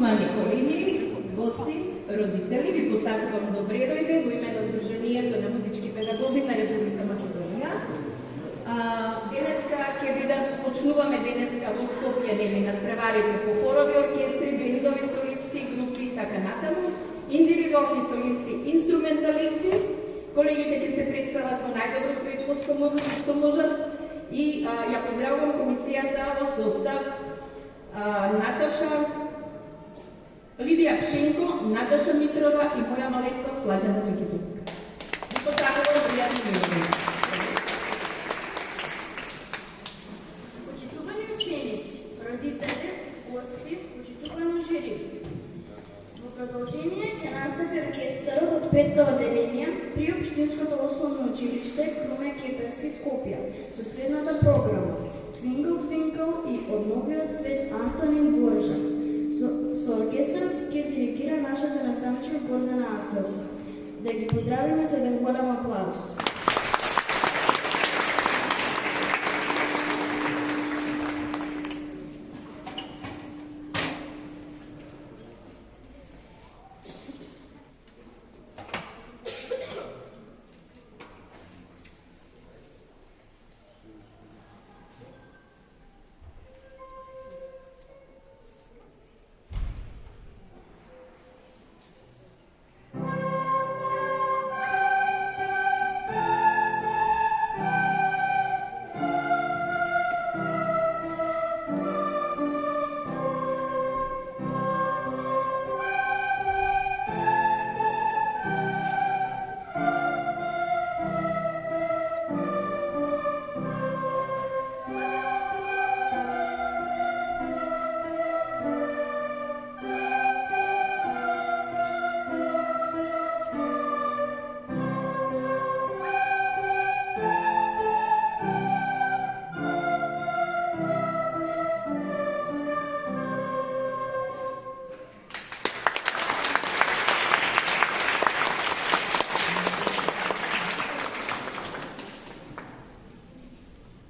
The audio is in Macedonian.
Почитувани колеги, гости, родители, ви посакувам добре дојде во име на Сдруженијето на музички педагози на Република Македонија. Денеска ќе почнуваме денеска во Скопје нели надпреварите по хорови, оркестри, бендови, солисти, групи и така натаму, индивидуални солисти, инструменталисти. Колегите ќе се представат во најдобро средство што можат и ја поздравувам комисијата во состав Наташа, Лидија Пшенко, Наташа Митрова и моја маленко Слаđана Чекичевска. Посакувам пријатни минути. Почитувани ученици, родители, гости, почитувано жири. Во продолжение ќе настапи оркестарот од 5 одделенија при Општинското основно училиште Круме Кеферски Скопје со следната програма: Twinkle Twinkle и Од новиот свет Антонин Дворжак. Со оркестарот ќе диригира нашата наставничка Гордана Астровска. Да ги поздравиме со еден голем аплауз.